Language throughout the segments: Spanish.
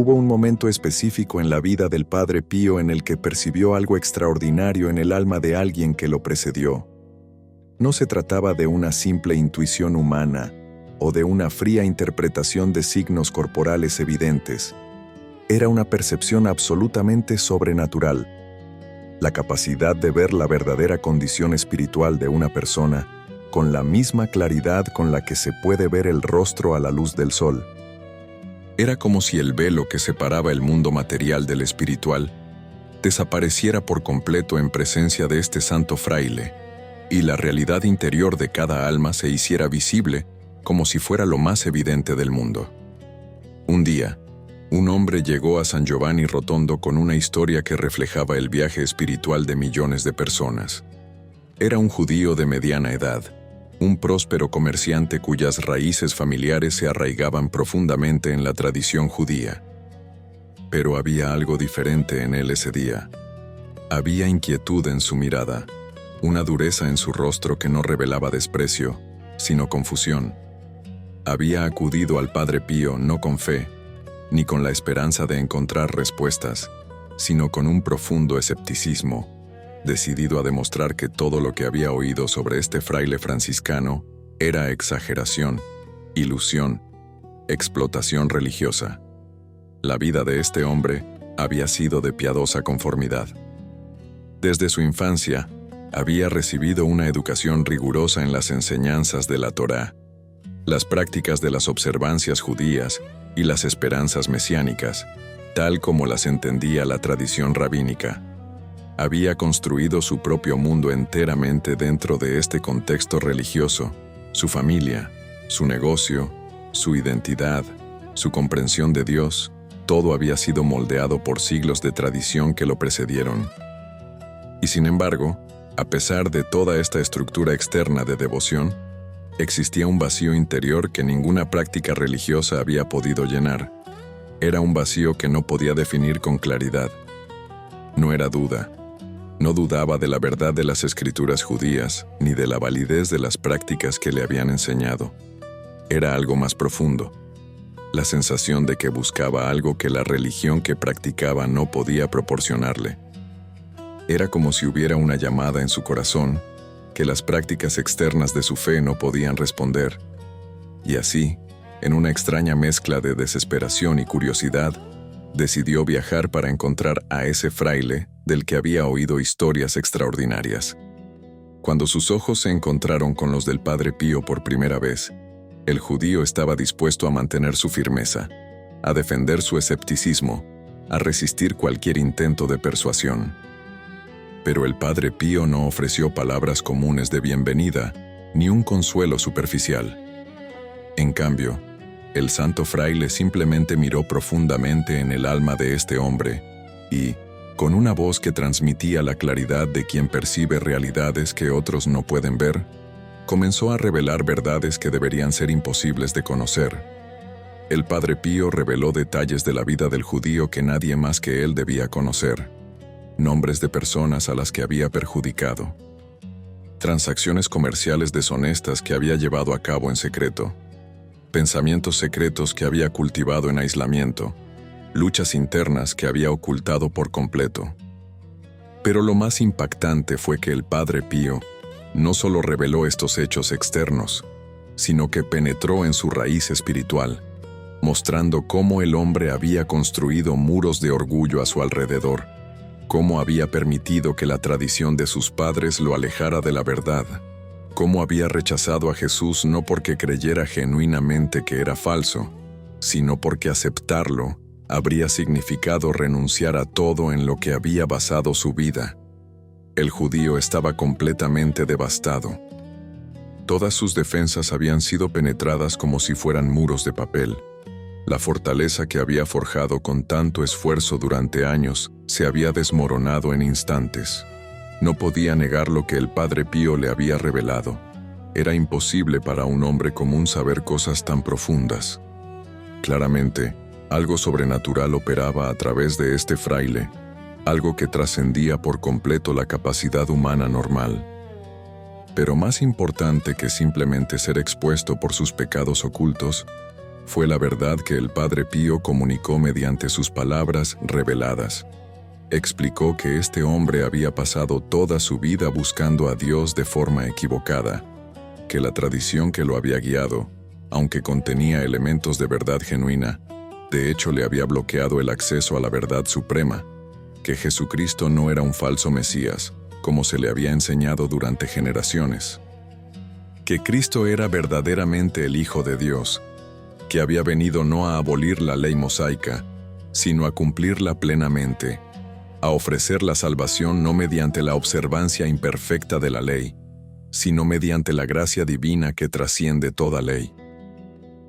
hubo un momento específico en la vida del Padre Pío en el que percibió algo extraordinario en el alma de alguien que lo precedió. No se trataba de una simple intuición humana o de una fría interpretación de signos corporales evidentes. Era una percepción absolutamente sobrenatural. La capacidad de ver la verdadera condición espiritual de una persona con la misma claridad con la que se puede ver el rostro a la luz del sol. Era como si el velo que separaba el mundo material del espiritual desapareciera por completo en presencia de este santo fraile, y la realidad interior de cada alma se hiciera visible como si fuera lo más evidente del mundo. Un día, un hombre llegó a San Giovanni Rotondo con una historia que reflejaba el viaje espiritual de millones de personas. Era un judío de mediana edad, un próspero comerciante cuyas raíces familiares se arraigaban profundamente en la tradición judía. Pero había algo diferente en él ese día. Había inquietud en su mirada, una dureza en su rostro que no revelaba desprecio, sino confusión. Había acudido al Padre Pío no con fe, ni con la esperanza de encontrar respuestas, sino con un profundo escepticismo, decidido a demostrar que todo lo que había oído sobre este fraile franciscano era exageración, ilusión, explotación religiosa. La vida de este hombre había sido de piadosa conformidad. Desde su infancia, había recibido una educación rigurosa en las enseñanzas de la Torá, las prácticas de las observancias judías y las esperanzas mesiánicas, tal como las entendía la tradición rabínica. Había construido su propio mundo enteramente dentro de este contexto religioso, su familia, su negocio, su identidad, su comprensión de Dios, todo había sido moldeado por siglos de tradición que lo precedieron. Y sin embargo, a pesar de toda esta estructura externa de devoción, existía un vacío interior que ninguna práctica religiosa había podido llenar. Era un vacío que no podía definir con claridad. No era duda. No dudaba de la verdad de las escrituras judías, ni de la validez de las prácticas que le habían enseñado. Era algo más profundo. La sensación de que buscaba algo que la religión que practicaba no podía proporcionarle. Era como si hubiera una llamada en su corazón que las prácticas externas de su fe no podían responder. Y así, en una extraña mezcla de desesperación y curiosidad, decidió viajar para encontrar a ese fraile del que había oído historias extraordinarias. Cuando sus ojos se encontraron con los del Padre Pío por primera vez, el judío estaba dispuesto a mantener su firmeza, a defender su escepticismo, a resistir cualquier intento de persuasión. Pero el Padre Pío no ofreció palabras comunes de bienvenida, ni un consuelo superficial. En cambio, el santo fraile simplemente miró profundamente en el alma de este hombre y, con una voz que transmitía la claridad de quien percibe realidades que otros no pueden ver, comenzó a revelar verdades que deberían ser imposibles de conocer. El Padre Pío reveló detalles de la vida del judío que nadie más que él debía conocer. Nombres de personas a las que había perjudicado. Transacciones comerciales deshonestas que había llevado a cabo en secreto. Pensamientos secretos que había cultivado en aislamiento. Luchas internas que había ocultado por completo. Pero lo más impactante fue que el Padre Pío no solo reveló estos hechos externos, sino que penetró en su raíz espiritual, mostrando cómo el hombre había construido muros de orgullo a su alrededor, cómo había permitido que la tradición de sus padres lo alejara de la verdad, cómo había rechazado a Jesús no porque creyera genuinamente que era falso, sino porque aceptarlo habría significado renunciar a todo en lo que había basado su vida. El judío estaba completamente devastado. Todas sus defensas habían sido penetradas como si fueran muros de papel. La fortaleza que había forjado con tanto esfuerzo durante años se había desmoronado en instantes. No podía negar lo que el Padre Pío le había revelado. Era imposible para un hombre común saber cosas tan profundas. Claramente, algo sobrenatural operaba a través de este fraile, algo que trascendía por completo la capacidad humana normal. Pero más importante que simplemente ser expuesto por sus pecados ocultos, Fue la verdad que el Padre Pío comunicó mediante sus palabras reveladas. Explicó que este hombre había pasado toda su vida buscando a Dios de forma equivocada, que la tradición que lo había guiado, aunque contenía elementos de verdad genuina, de hecho le había bloqueado el acceso a la verdad suprema, que Jesucristo no era un falso Mesías, como se le había enseñado durante generaciones. Que Cristo era verdaderamente el Hijo de Dios, que había venido no a abolir la ley mosaica, sino a cumplirla plenamente, a ofrecer la salvación no mediante la observancia imperfecta de la ley, sino mediante la gracia divina que trasciende toda ley.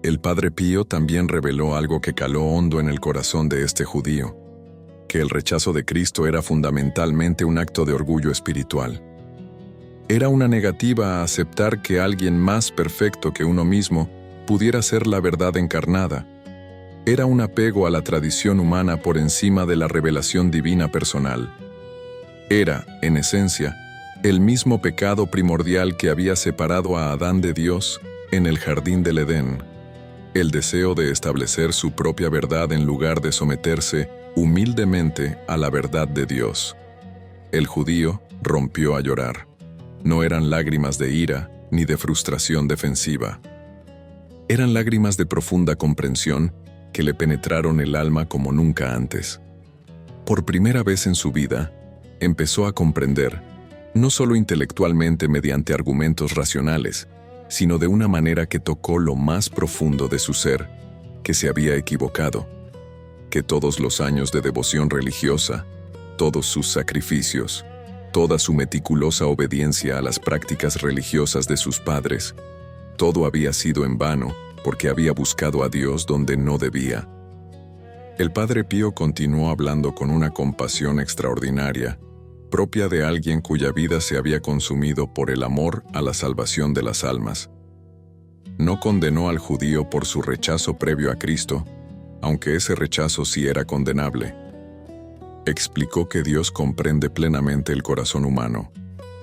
El Padre Pío también reveló algo que caló hondo en el corazón de este judío, que el rechazo de Cristo era fundamentalmente un acto de orgullo espiritual. Era una negativa a aceptar que alguien más perfecto que uno mismo pudiera ser la verdad encarnada. Era un apego a la tradición humana por encima de la revelación divina personal. Era, en esencia, el mismo pecado primordial que había separado a Adán de Dios en el jardín del Edén, el deseo de establecer su propia verdad en lugar de someterse humildemente a la verdad de Dios. El judío rompió a llorar. No eran lágrimas de ira ni de frustración defensiva. Eran lágrimas de profunda comprensión que le penetraron el alma como nunca antes. Por primera vez en su vida, empezó a comprender, no solo intelectualmente mediante argumentos racionales, sino de una manera que tocó lo más profundo de su ser, que se había equivocado, que todos los años de devoción religiosa, todos sus sacrificios, toda su meticulosa obediencia a las prácticas religiosas de sus padres, todo había sido en vano porque había buscado a Dios donde no debía. El Padre Pío continuó hablando con una compasión extraordinaria, propia de alguien cuya vida se había consumido por el amor a la salvación de las almas. No condenó al judío por su rechazo previo a Cristo, aunque ese rechazo sí era condenable. Explicó que Dios comprende plenamente el corazón humano,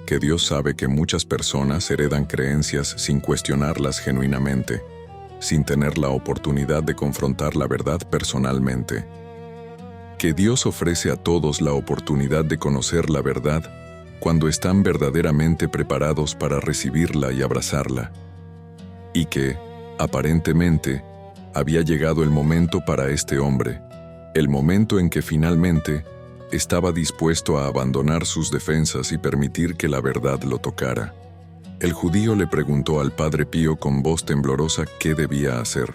que Dios sabe que muchas personas heredan creencias sin cuestionarlas genuinamente, sin tener la oportunidad de confrontar la verdad personalmente. Que Dios ofrece a todos la oportunidad de conocer la verdad cuando están verdaderamente preparados para recibirla y abrazarla. Y que, aparentemente, había llegado el momento para este hombre, el momento en que finalmente estaba dispuesto a abandonar sus defensas y permitir que la verdad lo tocara. El judío le preguntó al Padre Pío con voz temblorosa qué debía hacer.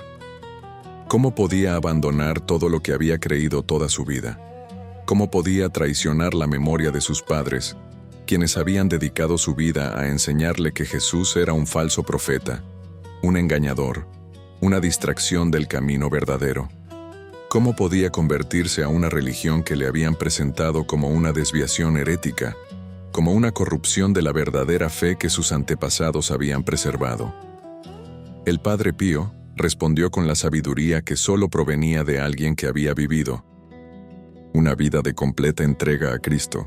¿Cómo podía abandonar todo lo que había creído toda su vida? ¿Cómo podía traicionar la memoria de sus padres, quienes habían dedicado su vida a enseñarle que Jesús era un falso profeta, un engañador, una distracción del camino verdadero? ¿Cómo podía convertirse a una religión que le habían presentado como una desviación herética, como una corrupción de la verdadera fe que sus antepasados habían preservado? El Padre Pío respondió con la sabiduría que solo provenía de alguien que había vivido una vida de completa entrega a Cristo.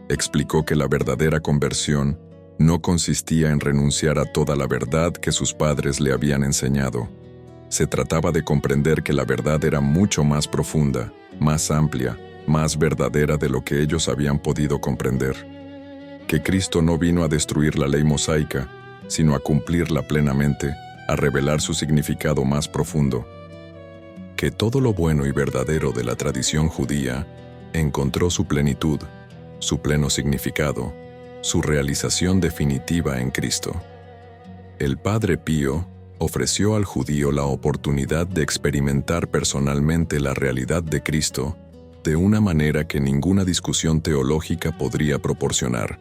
Explicó que la verdadera conversión no consistía en renunciar a toda la verdad que sus padres le habían enseñado. Se trataba de comprender que la verdad era mucho más profunda, más amplia, más verdadera de lo que ellos habían podido comprender. Que Cristo no vino a destruir la ley mosaica, sino a cumplirla plenamente, a revelar su significado más profundo. Que todo lo bueno y verdadero de la tradición judía encontró su plenitud, su pleno significado, su realización definitiva en Cristo. El Padre Pío ofreció al judío la oportunidad de experimentar personalmente la realidad de Cristo de una manera que ninguna discusión teológica podría proporcionar.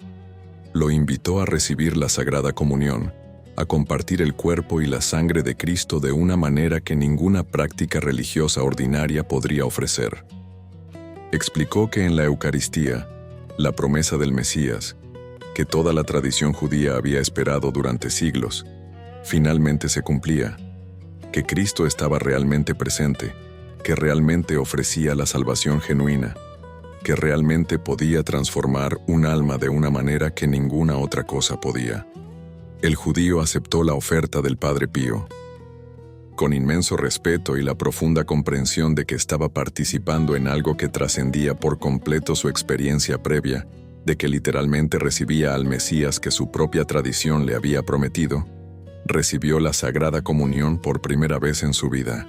Lo invitó a recibir la Sagrada Comunión, a compartir el cuerpo y la sangre de Cristo de una manera que ninguna práctica religiosa ordinaria podría ofrecer. Explicó que en la Eucaristía, la promesa del Mesías, que toda la tradición judía había esperado durante siglos, finalmente se cumplía, que Cristo estaba realmente presente, que realmente ofrecía la salvación genuina, que realmente podía transformar un alma de una manera que ninguna otra cosa podía. El judío aceptó la oferta del Padre Pío. con inmenso respeto y la profunda comprensión de que estaba participando en algo que trascendía por completo su experiencia previa, de que literalmente recibía al Mesías que su propia tradición le había prometido, recibió la Sagrada Comunión por primera vez en su vida.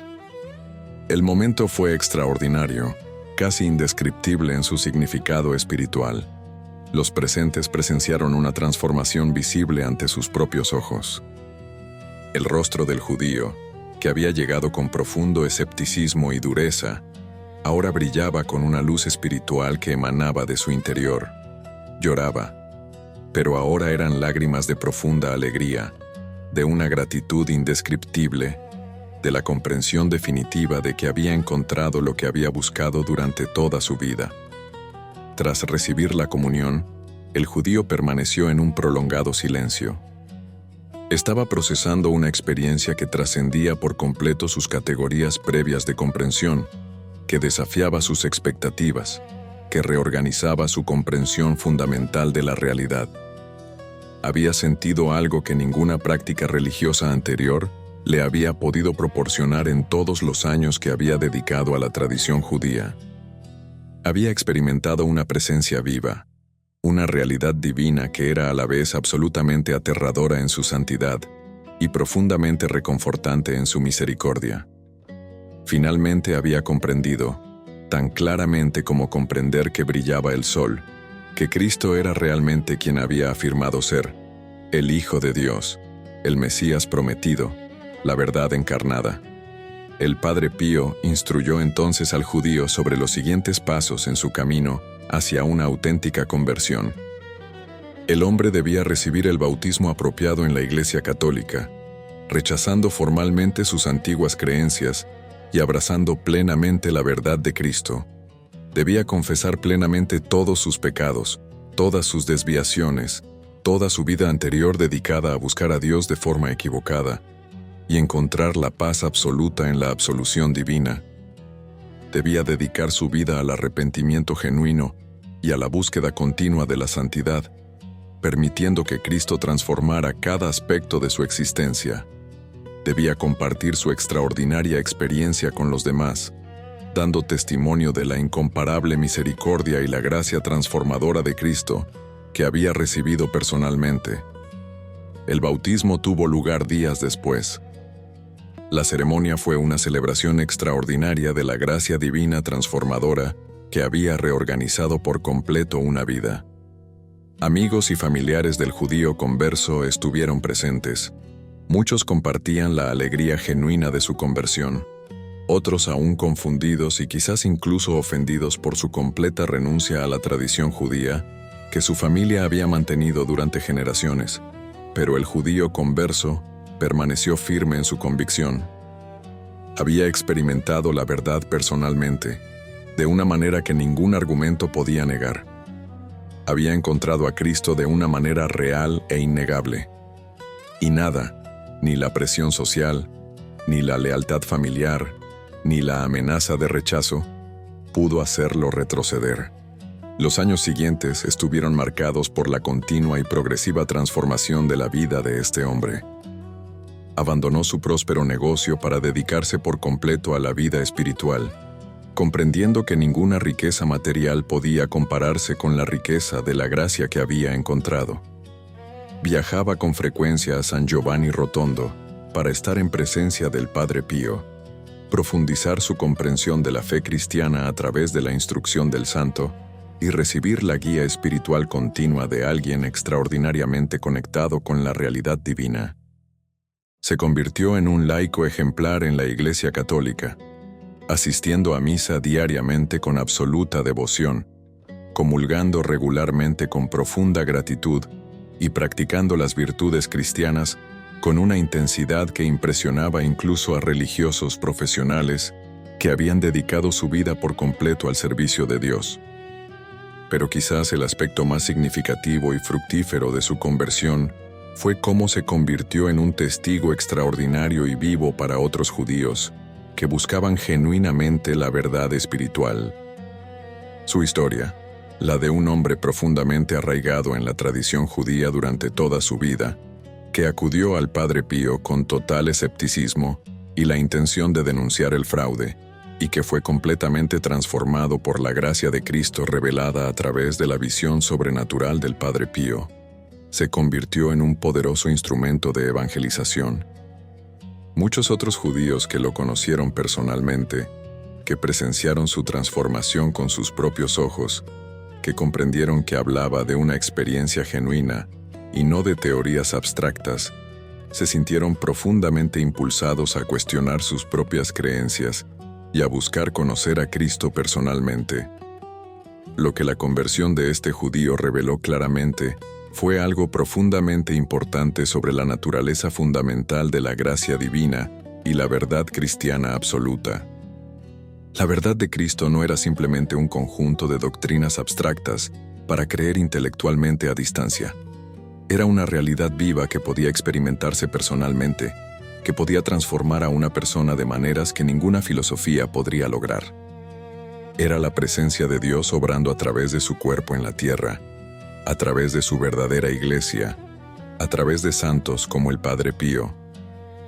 El momento fue extraordinario, casi indescriptible en su significado espiritual. Los presentes presenciaron una transformación visible ante sus propios ojos. El rostro del judío, que había llegado con profundo escepticismo y dureza, ahora brillaba con una luz espiritual que emanaba de su interior. Lloraba, pero ahora eran lágrimas de profunda alegría, de una gratitud indescriptible, de la comprensión definitiva de que había encontrado lo que había buscado durante toda su vida. Tras recibir la comunión, el judío permaneció en un prolongado silencio. Estaba procesando una experiencia que trascendía por completo sus categorías previas de comprensión, que desafiaba sus expectativas, que reorganizaba su comprensión fundamental de la realidad. Había sentido algo que ninguna práctica religiosa anterior le había podido proporcionar en todos los años que había dedicado a la tradición judía. Había experimentado una presencia viva, una realidad divina que era a la vez absolutamente aterradora en su santidad y profundamente reconfortante en su misericordia. Finalmente había comprendido, tan claramente como comprender que brillaba el sol, que Cristo era realmente quien había afirmado ser, el Hijo de Dios, el Mesías prometido, la verdad encarnada. El Padre Pío instruyó entonces al judío sobre los siguientes pasos en su camino hacia una auténtica conversión. El hombre debía recibir el bautismo apropiado en la Iglesia Católica, rechazando formalmente sus antiguas creencias y abrazando plenamente la verdad de Cristo. Debía confesar plenamente todos sus pecados, todas sus desviaciones, toda su vida anterior dedicada a buscar a Dios de forma equivocada, y encontrar la paz absoluta en la absolución divina. Debía dedicar su vida al arrepentimiento genuino y a la búsqueda continua de la santidad, permitiendo que Cristo transformara cada aspecto de su existencia. Debía compartir su extraordinaria experiencia con los demás, dando testimonio de la incomparable misericordia y la gracia transformadora de Cristo que había recibido personalmente. El bautismo tuvo lugar días después. La ceremonia fue una celebración extraordinaria de la gracia divina transformadora que había reorganizado por completo una vida. Amigos y familiares del judío converso estuvieron presentes. Muchos compartían la alegría genuina de su conversión. Otros aún confundidos y quizás incluso ofendidos por su completa renuncia a la tradición judía que su familia había mantenido durante generaciones. Pero el judío converso permaneció firme en su convicción. Había experimentado la verdad personalmente, de una manera que ningún argumento podía negar. Había encontrado a Cristo de una manera real e innegable. Y nada, ni la presión social, ni la lealtad familiar, ni la amenaza de rechazo, pudo hacerlo retroceder. Los años siguientes estuvieron marcados por la continua y progresiva transformación de la vida de este hombre. Abandonó su próspero negocio para dedicarse por completo a la vida espiritual, comprendiendo que ninguna riqueza material podía compararse con la riqueza de la gracia que había encontrado. Viajaba con frecuencia a San Giovanni Rotondo para estar en presencia del Padre Pío, profundizar su comprensión de la fe cristiana a través de la instrucción del santo y recibir la guía espiritual continua de alguien extraordinariamente conectado con la realidad divina. Se convirtió en un laico ejemplar en la Iglesia Católica, asistiendo a misa diariamente con absoluta devoción, comulgando regularmente con profunda gratitud y practicando las virtudes cristianas con una intensidad que impresionaba incluso a religiosos profesionales que habían dedicado su vida por completo al servicio de Dios. Pero quizás el aspecto más significativo y fructífero de su conversión fue cómo se convirtió en un testigo extraordinario y vivo para otros judíos que buscaban genuinamente la verdad espiritual. Su historia, la de un hombre profundamente arraigado en la tradición judía durante toda su vida, que acudió al Padre Pío con total escepticismo y la intención de denunciar el fraude, y que fue completamente transformado por la gracia de Cristo revelada a través de la visión sobrenatural del Padre Pío, se convirtió en un poderoso instrumento de evangelización. Muchos otros judíos que lo conocieron personalmente, que presenciaron su transformación con sus propios ojos, que comprendieron que hablaba de una experiencia genuina y no de teorías abstractas, se sintieron profundamente impulsados a cuestionar sus propias creencias y a buscar conocer a Cristo personalmente. Lo que la conversión de este judío reveló claramente fue algo profundamente importante sobre la naturaleza fundamental de la gracia divina y la verdad cristiana absoluta. La verdad de Cristo no era simplemente un conjunto de doctrinas abstractas para creer intelectualmente a distancia. Era una realidad viva que podía experimentarse personalmente, que podía transformar a una persona de maneras que ninguna filosofía podría lograr. Era la presencia de Dios obrando a través de su cuerpo en la tierra, a través de su verdadera iglesia, a través de santos como el Padre Pío,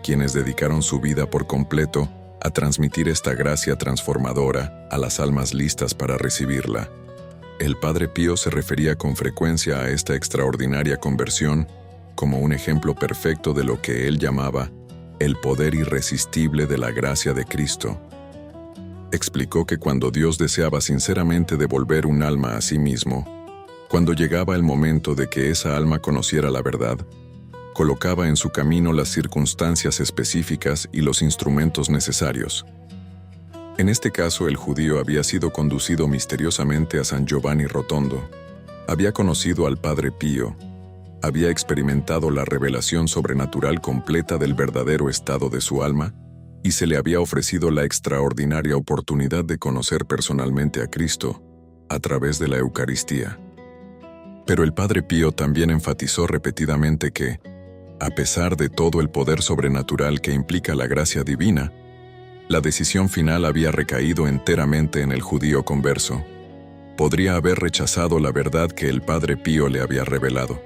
quienes dedicaron su vida por completo a transmitir esta gracia transformadora a las almas listas para recibirla. El Padre Pío se refería con frecuencia a esta extraordinaria conversión como un ejemplo perfecto de lo que él llamaba el poder irresistible de la gracia de Cristo. Explicó que cuando Dios deseaba sinceramente devolver un alma a sí mismo, cuando llegaba el momento de que esa alma conociera la verdad, colocaba en su camino las circunstancias específicas y los instrumentos necesarios. En este caso, el judío había sido conducido misteriosamente a San Giovanni Rotondo, había conocido al Padre Pío, había experimentado la revelación sobrenatural completa del verdadero estado de su alma y se le había ofrecido la extraordinaria oportunidad de conocer personalmente a Cristo a través de la Eucaristía. Pero el Padre Pío también enfatizó repetidamente que, a pesar de todo el poder sobrenatural que implica la gracia divina, la decisión final había recaído enteramente en el judío converso. Podría haber rechazado la verdad que el Padre Pío le había revelado.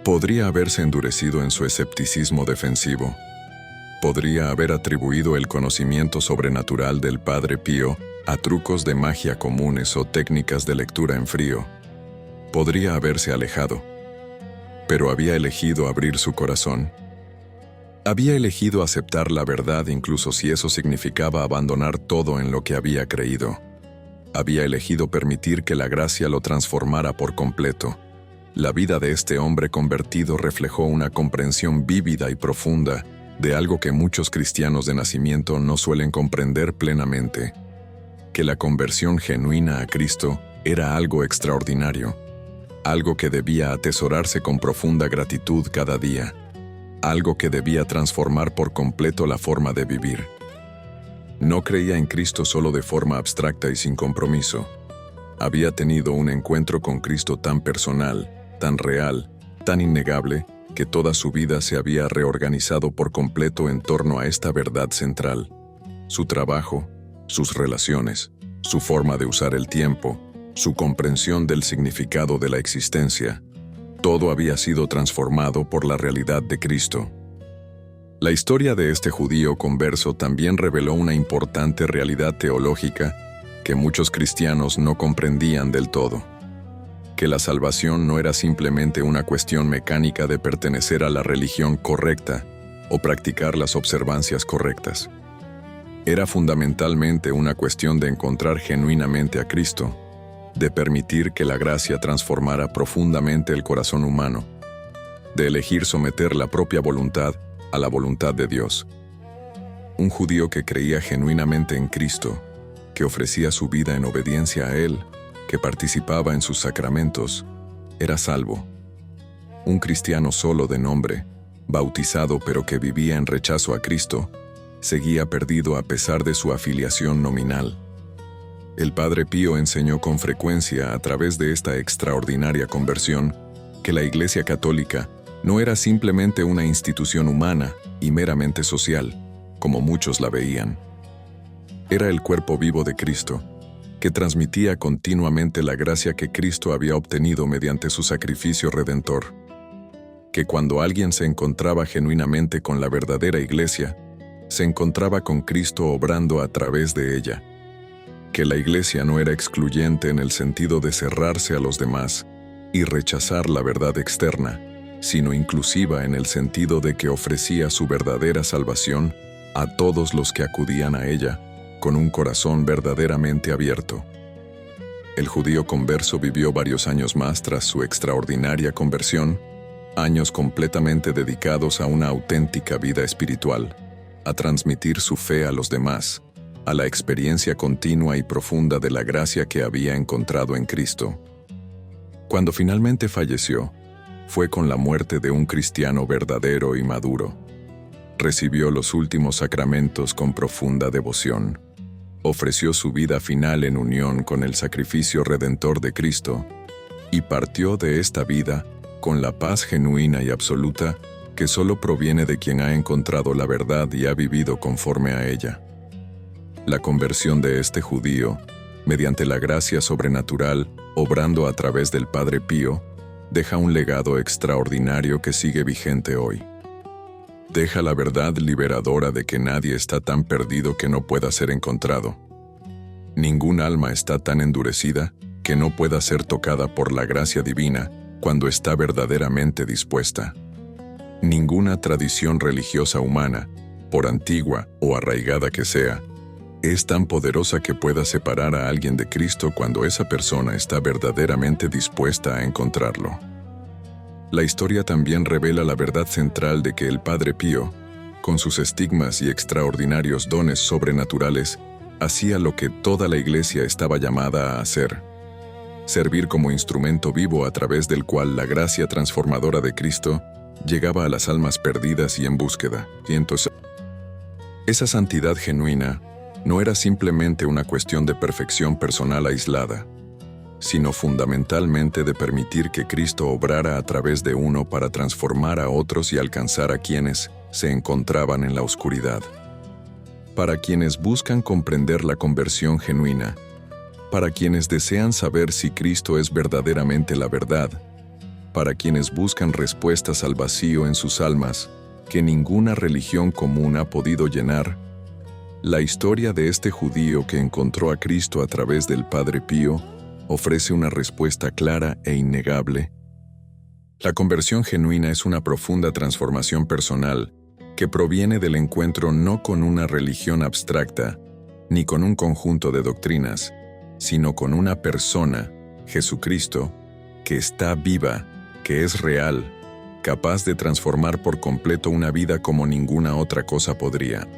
Podría haberse endurecido en su escepticismo defensivo. Podría haber atribuido el conocimiento sobrenatural del Padre Pío a trucos de magia comunes o técnicas de lectura en frío. Podría haberse alejado. Pero había elegido abrir su corazón. Había elegido aceptar la verdad incluso si eso significaba abandonar todo en lo que había creído. Había elegido permitir que la gracia lo transformara por completo. La vida de este hombre convertido reflejó una comprensión vívida y profunda de algo que muchos cristianos de nacimiento no suelen comprender plenamente: que la conversión genuina a Cristo era algo extraordinario, algo que debía atesorarse con profunda gratitud cada día, algo que debía transformar por completo la forma de vivir. No creía en Cristo solo de forma abstracta y sin compromiso. Había tenido un encuentro con Cristo tan personal, tan real, tan innegable, que toda su vida se había reorganizado por completo en torno a esta verdad central. Su trabajo, sus relaciones, su forma de usar el tiempo, su comprensión del significado de la existencia, todo había sido transformado por la realidad de Cristo. La historia de este judío converso también reveló una importante realidad teológica que muchos cristianos no comprendían del todo: que la salvación no era simplemente una cuestión mecánica de pertenecer a la religión correcta o practicar las observancias correctas. Era fundamentalmente una cuestión de encontrar genuinamente a Cristo, de permitir que la gracia transformara profundamente el corazón humano, de elegir someter la propia voluntad a la voluntad de Dios. Un judío que creía genuinamente en Cristo, que ofrecía su vida en obediencia a Él, que participaba en sus sacramentos, era salvo. Un cristiano solo de nombre, bautizado pero que vivía en rechazo a Cristo, seguía perdido a pesar de su afiliación nominal. El Padre Pío enseñó con frecuencia a través de esta extraordinaria conversión que la Iglesia Católica no era simplemente una institución humana y meramente social, como muchos la veían. Era el cuerpo vivo de Cristo, que transmitía continuamente la gracia que Cristo había obtenido mediante su sacrificio redentor. Que cuando alguien se encontraba genuinamente con la verdadera Iglesia, se encontraba con Cristo obrando a través de ella, que la Iglesia no era excluyente en el sentido de cerrarse a los demás y rechazar la verdad externa, sino inclusiva en el sentido de que ofrecía su verdadera salvación a todos los que acudían a ella con un corazón verdaderamente abierto. El judío converso vivió varios años más tras su extraordinaria conversión, años completamente dedicados a una auténtica vida espiritual, a transmitir su fe a los demás, a la experiencia continua y profunda de la gracia que había encontrado en Cristo. Cuando finalmente falleció, fue con la muerte de un cristiano verdadero y maduro. Recibió los últimos sacramentos con profunda devoción. Ofreció su vida final en unión con el sacrificio redentor de Cristo y partió de esta vida con la paz genuina y absoluta que solo proviene de quien ha encontrado la verdad y ha vivido conforme a ella. La conversión de este judío, mediante la gracia sobrenatural, obrando a través del Padre Pío, deja un legado extraordinario que sigue vigente hoy. Deja la verdad liberadora de que nadie está tan perdido que no pueda ser encontrado. Ningún alma está tan endurecida que no pueda ser tocada por la gracia divina cuando está verdaderamente dispuesta. Ninguna tradición religiosa humana, por antigua o arraigada que sea, es tan poderosa que pueda separar a alguien de Cristo cuando esa persona está verdaderamente dispuesta a encontrarlo. La historia también revela la verdad central de que el Padre Pío, con sus estigmas y extraordinarios dones sobrenaturales, hacía lo que toda la Iglesia estaba llamada a hacer: servir como instrumento vivo a través del cual la gracia transformadora de Cristo llegaba a las almas perdidas y en búsqueda. Y entonces, esa santidad genuina no era simplemente una cuestión de perfección personal aislada, sino fundamentalmente de permitir que Cristo obrara a través de uno para transformar a otros y alcanzar a quienes se encontraban en la oscuridad. Para quienes buscan comprender la conversión genuina, para quienes desean saber si Cristo es verdaderamente la verdad, para quienes buscan respuestas al vacío en sus almas que ninguna religión común ha podido llenar, la historia de este judío que encontró a Cristo a través del Padre Pío ofrece una respuesta clara e innegable. La conversión genuina es una profunda transformación personal que proviene del encuentro no con una religión abstracta, ni con un conjunto de doctrinas, sino con una persona, Jesucristo, que está viva, que es real, capaz de transformar por completo una vida como ninguna otra cosa podría.